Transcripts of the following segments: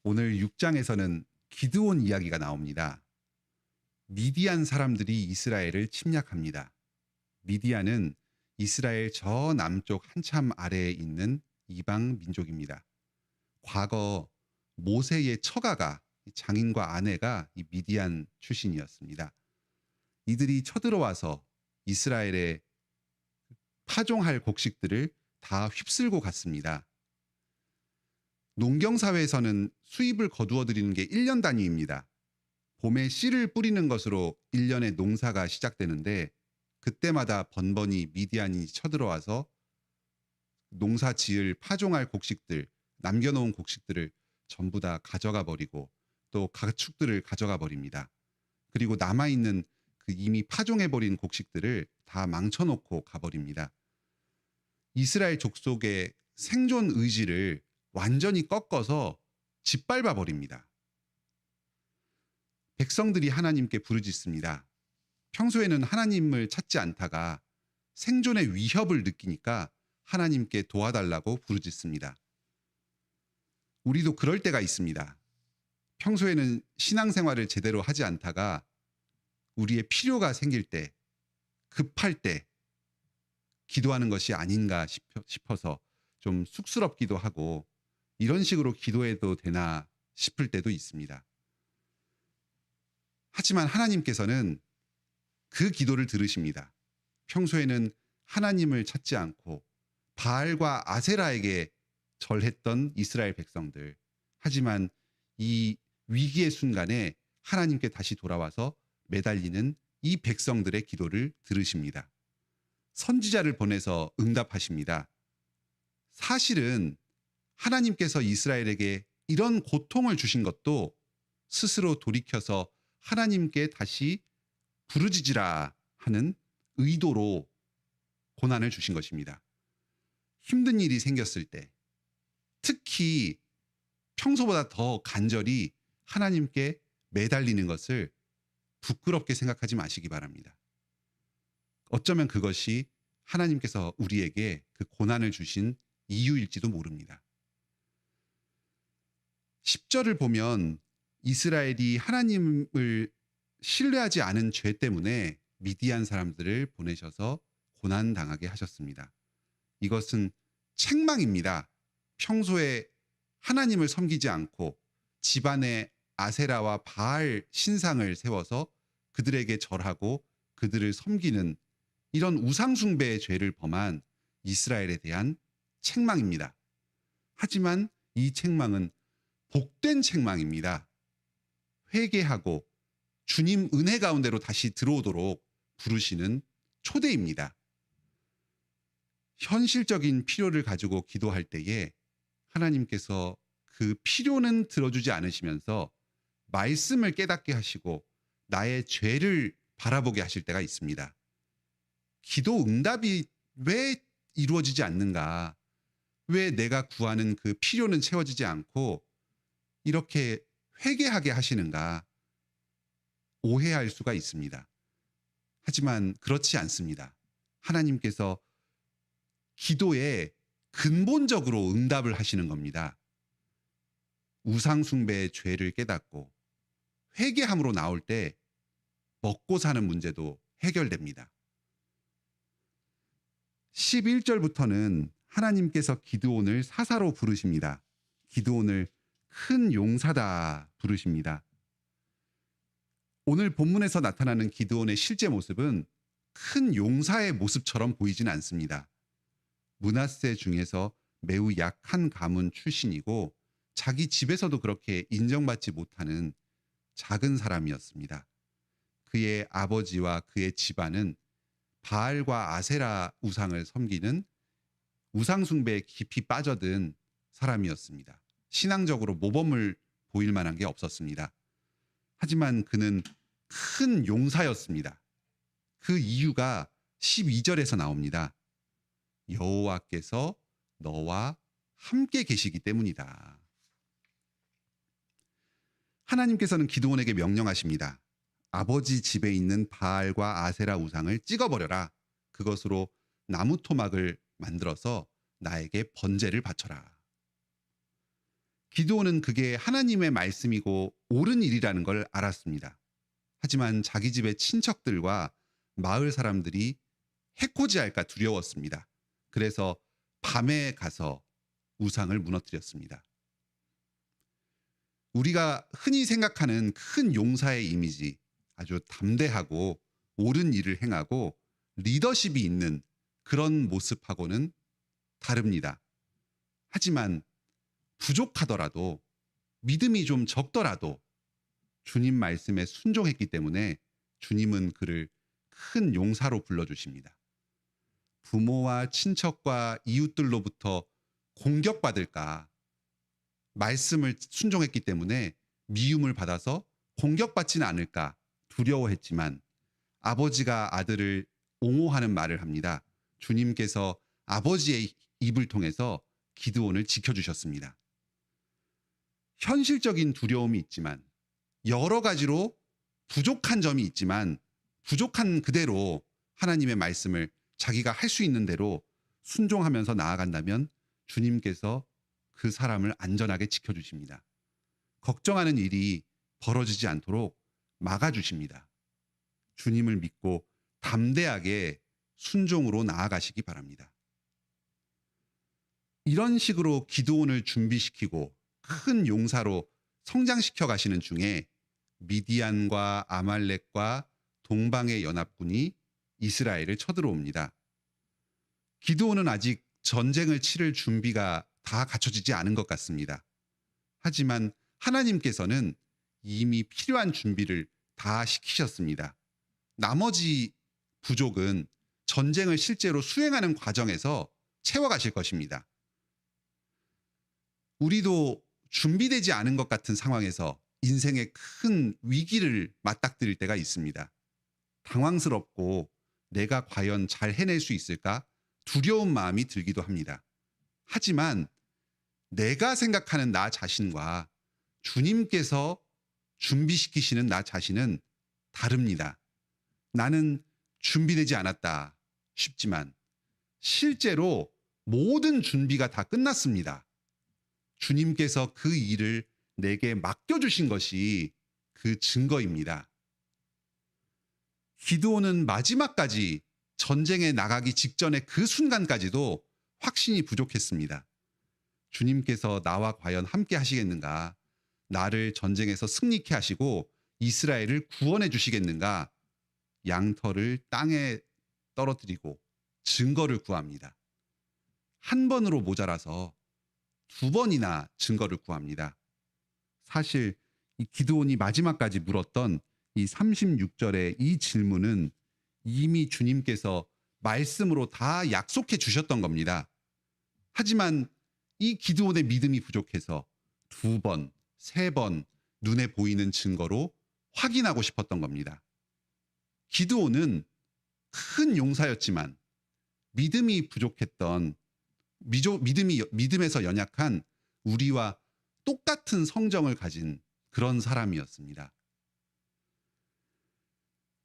오늘 6장에서는 기드온 이야기가 나옵니다. 미디안 사람들이 이스라엘을 침략합니다. 미디안은 이스라엘 저 남쪽 한참 아래에 있는 이방 민족입니다. 과거 모세의 처가가 장인과 아내가 이 미디안 출신이었습니다. 이들이 쳐들어와서 이스라엘의 파종할 곡식들을 다 휩쓸고 갔습니다. 농경사회에서는 수입을 거두어 들이는 게 1년 단위입니다. 봄에 씨를 뿌리는 것으로 1년의 농사가 시작되는데 그때마다 번번이 미디안이 쳐들어와서 농사 지을 파종할 곡식들, 남겨놓은 곡식들을 전부 다 가져가 버리고 또 가축들을 가져가 버립니다. 그리고 남아있는 그 이미 파종해버린 곡식들을 다 망쳐놓고 가버립니다. 이스라엘 족속의 생존 의지를 완전히 꺾어서 짓밟아 버립니다. 백성들이 하나님께 부르짖습니다. 평소에는 하나님을 찾지 않다가 생존의 위협을 느끼니까 하나님께 도와달라고 부르짖습니다. 우리도 그럴 때가 있습니다. 평소에는 신앙생활을 제대로 하지 않다가 우리의 필요가 생길 때, 급할 때 기도하는 것이 아닌가 싶어서 좀 쑥스럽기도 하고 이런 식으로 기도해도 되나 싶을 때도 있습니다. 하지만 하나님께서는 그 기도를 들으십니다. 평소에는 하나님을 찾지 않고 바알과 아세라에게 절했던 이스라엘 백성들. 하지만 이 위기의 순간에 하나님께 다시 돌아와서 매달리는 이 백성들의 기도를 들으십니다. 선지자를 보내서 응답하십니다. 사실은 하나님께서 이스라엘에게 이런 고통을 주신 것도 스스로 돌이켜서 하나님께 다시 부르짖으라 하는 의도로 고난을 주신 것입니다. 힘든 일이 생겼을 때, 특히 평소보다 더 간절히 하나님께 매달리는 것을 부끄럽게 생각하지 마시기 바랍니다. 어쩌면 그것이 하나님께서 우리에게 그 고난을 주신 이유일지도 모릅니다. 10절을 보면 이스라엘이 하나님을 신뢰하지 않은 죄 때문에 미디안 사람들을 보내셔서 고난당하게 하셨습니다. 이것은 책망입니다. 평소에 하나님을 섬기지 않고 집안에 아세라와 바알 신상을 세워서 그들에게 절하고 그들을 섬기는 이런 우상숭배의 죄를 범한 이스라엘에 대한 책망입니다. 하지만 이 책망은 복된 책망입니다. 회개하고 주님 은혜 가운데로 다시 들어오도록 부르시는 초대입니다. 현실적인 필요를 가지고 기도할 때에 하나님께서 그 필요는 들어주지 않으시면서 말씀을 깨닫게 하시고 나의 죄를 바라보게 하실 때가 있습니다. 기도 응답이 왜 이루어지지 않는가? 왜 내가 구하는 그 필요는 채워지지 않고 이렇게 회개하게 하시는가? 오해할 수가 있습니다. 하지만 그렇지 않습니다. 하나님께서 기도에 근본적으로 응답을 하시는 겁니다. 우상숭배의 죄를 깨닫고 회개함으로 나올 때 먹고 사는 문제도 해결됩니다. 11절부터는 하나님께서 기드온을 사사로 부르십니다. 기드온을 큰 용사다 부르십니다. 오늘 본문에서 나타나는 기드온의 실제 모습은 큰 용사의 모습처럼 보이진 않습니다. 므낫세 중에서 매우 약한 가문 출신이고 자기 집에서도 그렇게 인정받지 못하는 작은 사람이었습니다. 그의 아버지와 그의 집안은 바알과 아세라 우상을 섬기는 우상숭배에 깊이 빠져든 사람이었습니다. 신앙적으로 모범을 보일 만한 게 없었습니다. 하지만 그는 큰 용사였습니다. 그 이유가 12절에서 나옵니다. 여호와께서 너와 함께 계시기 때문이다. 하나님께서는 기드온에게 명령하십니다. 아버지 집에 있는 바알과 아세라 우상을 찍어버려라. 그것으로 나무 토막을 만들어서 나에게 번제를 바쳐라. 기드온은 그게 하나님의 말씀이고 옳은 일이라는 걸 알았습니다. 하지만 자기 집의 친척들과 마을 사람들이 해코지할까 두려웠습니다. 그래서 밤에 가서 우상을 무너뜨렸습니다. 우리가 흔히 생각하는 큰 용사의 이미지, 아주 담대하고 옳은 일을 행하고 리더십이 있는 그런 모습하고는 다릅니다. 하지만 부족하더라도, 믿음이 좀 적더라도 주님 말씀에 순종했기 때문에 주님은 그를 큰 용사로 불러주십니다. 부모와 친척과 이웃들로부터 공격받을까, 말씀을 순종했기 때문에 미움을 받아서 공격받지는 않을까 두려워했지만 아버지가 아들을 옹호하는 말을 합니다. 주님께서 아버지의 입을 통해서 기드온을 지켜주셨습니다. 현실적인 두려움이 있지만, 여러 가지로 부족한 점이 있지만 부족한 그대로 하나님의 말씀을 자기가 할 수 있는 대로 순종하면서 나아간다면 주님께서 그 사람을 안전하게 지켜주십니다. 걱정하는 일이 벌어지지 않도록 막아주십니다. 주님을 믿고 담대하게 순종으로 나아가시기 바랍니다. 이런 식으로 기드온을 준비시키고 큰 용사로 성장시켜 가시는 중에 미디안과 아말렉과 동방의 연합군이 이스라엘을 쳐들어옵니다. 기드온은 아직 전쟁을 치를 준비가 다 갖춰지지 않은 것 같습니다. 하지만 하나님께서는 이미 필요한 준비를 다 시키셨습니다. 나머지 부족은 전쟁을 실제로 수행하는 과정에서 채워가실 것입니다. 우리도 준비되지 않은 것 같은 상황에서 인생의 큰 위기를 맞닥뜨릴 때가 있습니다. 당황스럽고 내가 과연 잘 해낼 수 있을까? 두려운 마음이 들기도 합니다. 하지만 내가 생각하는 나 자신과 주님께서 준비시키시는 나 자신은 다릅니다. 나는 준비되지 않았다 싶지만 실제로 모든 준비가 다 끝났습니다. 주님께서 그 일을 내게 맡겨주신 것이 그 증거입니다. 기드온은 마지막까지 전쟁에 나가기 직전의 그 순간까지도 확신이 부족했습니다. 주님께서 나와 과연 함께 하시겠는가? 나를 전쟁에서 승리케 하시고 이스라엘을 구원해 주시겠는가? 양털을 땅에 떨어뜨리고 증거를 구합니다. 한 번으로 모자라서 두 번이나 증거를 구합니다. 사실 이 기드온이 마지막까지 물었던 이 36절의 이 질문은 이미 주님께서 말씀으로 다 약속해 주셨던 겁니다. 하지만 이 기드온의 믿음이 부족해서 두 번, 세 번 눈에 보이는 증거로 확인하고 싶었던 겁니다. 기드온은 큰 용사였지만 믿음이 부족했던 믿음에서 연약한 우리와 똑같은 성정을 가진 그런 사람이었습니다.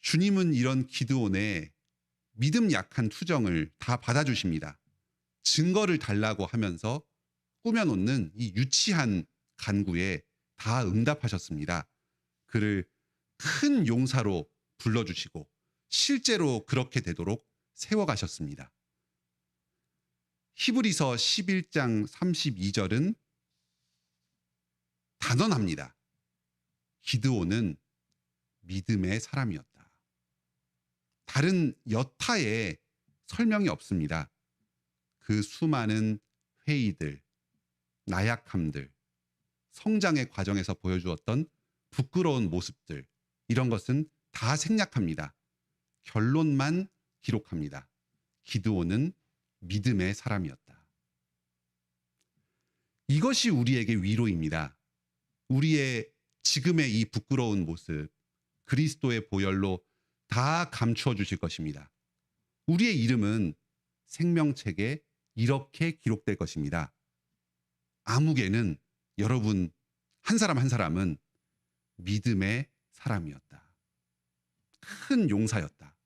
주님은 이런 기드온의 믿음 약한 투정을 다 받아주십니다. 증거를 달라고 하면서 꾸며놓는 이 유치한 간구에 다 응답하셨습니다. 그를 큰 용사로 불러주시고 실제로 그렇게 되도록 세워가셨습니다. 히브리서 11장 32절은 단언합니다. 기드온은 믿음의 사람이었다. 다른 여타의 설명이 없습니다. 그 수많은 회의들, 나약함들, 성장의 과정에서 보여주었던 부끄러운 모습들, 이런 것은 다 생략합니다. 결론만 기록합니다. 기드온은 믿음의 사람이었다. 이것이 우리에게 위로입니다. 우리의 지금의 이 부끄러운 모습, 그리스도의 보혈로 다 감추어 주실 것입니다. 우리의 이름은 생명책에 이렇게 기록될 것입니다. 아무개는 여러분 한 사람 한 사람은 믿음의 사람이었다. 큰 용사였다.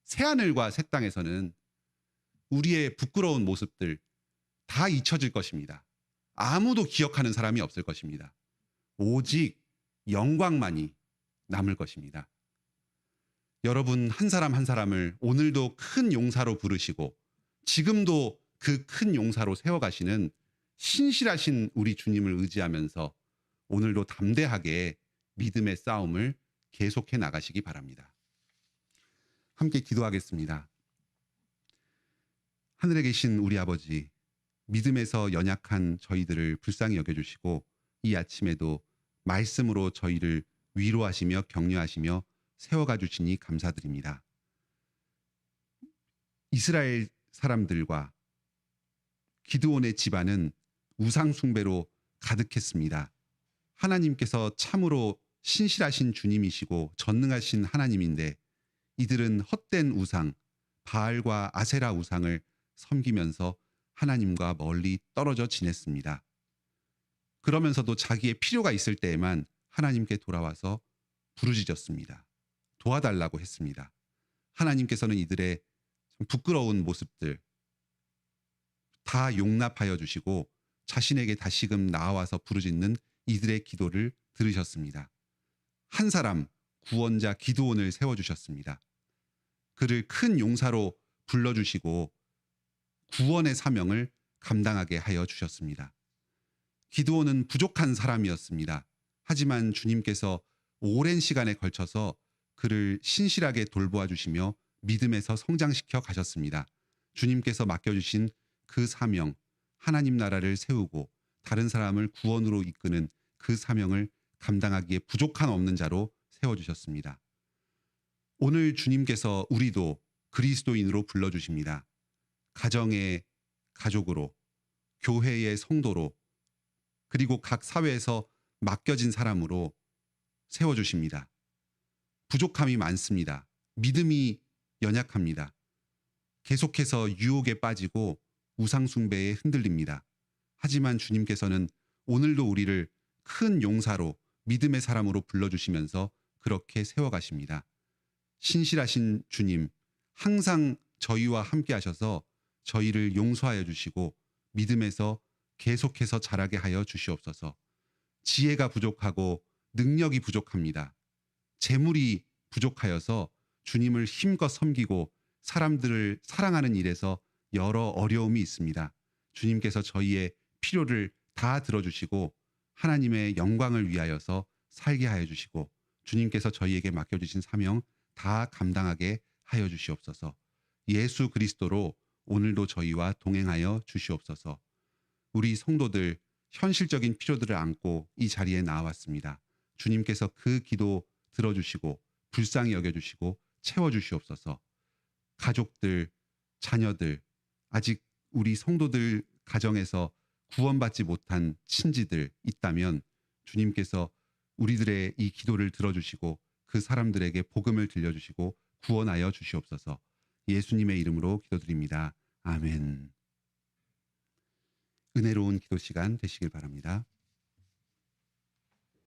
새하늘과 새 땅에서는 우리의 부끄러운 모습들 다 잊혀질 것입니다. 아무도 기억하는 사람이 없을 것입니다. 오직 영광만이 남을 것입니다. 여러분 한 사람 한 사람을 오늘도 큰 용사로 부르시고 지금도 그 큰 용사로 세워가시는 신실하신 우리 주님을 의지하면서 오늘도 담대하게 믿음의 싸움을 계속해 나가시기 바랍니다. 함께 기도하겠습니다. 하늘에 계신 우리 아버지, 믿음에서 연약한 저희들을 불쌍히 여겨주시고 이 아침에도 말씀으로 저희를 위로하시며 격려하시며 세워가 주시니 감사드립니다. 이스라엘 사람들과 기드온의 집안은 우상 숭배로 가득했습니다. 하나님께서 참으로 신실하신 주님이시고 전능하신 하나님인데 이들은 헛된 우상, 바알과 아세라 우상을 섬기면서 하나님과 멀리 떨어져 지냈습니다. 그러면서도 자기의 필요가 있을 때에만 하나님께 돌아와서 부르짖었습니다. 도와달라고 했습니다. 하나님께서는 이들의 부끄러운 모습들 다 용납하여 주시고 자신에게 다시금 나와서 부르짖는 이들의 기도를 들으셨습니다. 한 사람 구원자 기드온을 세워주셨습니다. 그를 큰 용사로 불러주시고 구원의 사명을 감당하게 하여 주셨습니다. 기드온은 부족한 사람이었습니다. 하지만 주님께서 오랜 시간에 걸쳐서 그를 신실하게 돌보아 주시며 믿음에서 성장시켜 가셨습니다. 주님께서 맡겨주신 그 사명, 하나님 나라를 세우고 다른 사람을 구원으로 이끄는 그 사명을 감당하기에 부족한 없는 자로 세워주셨습니다. 오늘 주님께서 우리도 그리스도인으로 불러주십니다. 가정의 가족으로, 교회의 성도로, 그리고 각 사회에서 맡겨진 사람으로 세워주십니다. 부족함이 많습니다. 믿음이 연약합니다. 계속해서 유혹에 빠지고 우상숭배에 흔들립니다. 하지만 주님께서는 오늘도 우리를 큰 용사로 믿음의 사람으로 불러주시면서 그렇게 세워가십니다. 신실하신 주님, 항상 저희와 함께 하셔서 저희를 용서하여 주시고 믿음에서 계속해서 자라게 하여 주시옵소서. 지혜가 부족하고 능력이 부족합니다. 재물이 부족하여서 주님을 힘껏 섬기고 사람들을 사랑하는 일에서 여러 어려움이 있습니다. 주님께서 저희의 필요를 다 들어주시고 하나님의 영광을 위하여서 살게 하여 주시고 주님께서 저희에게 맡겨주신 사명 다 감당하게 하여 주시옵소서. 예수 그리스도로 오늘도 저희와 동행하여 주시옵소서. 우리 성도들 현실적인 필요들을 안고 이 자리에 나왔습니다. 주님께서 그 기도 들어주시고 불쌍히 여겨주시고 채워주시옵소서. 가족들, 자녀들, 아직 우리 성도들 가정에서 구원받지 못한 친지들 있다면 주님께서 우리들의 이 기도를 들어주시고 그 사람들에게 복음을 들려주시고 구원하여 주시옵소서. 예수님의 이름으로 기도드립니다. 아멘. 은혜로운 기도 시간 되시길 바랍니다.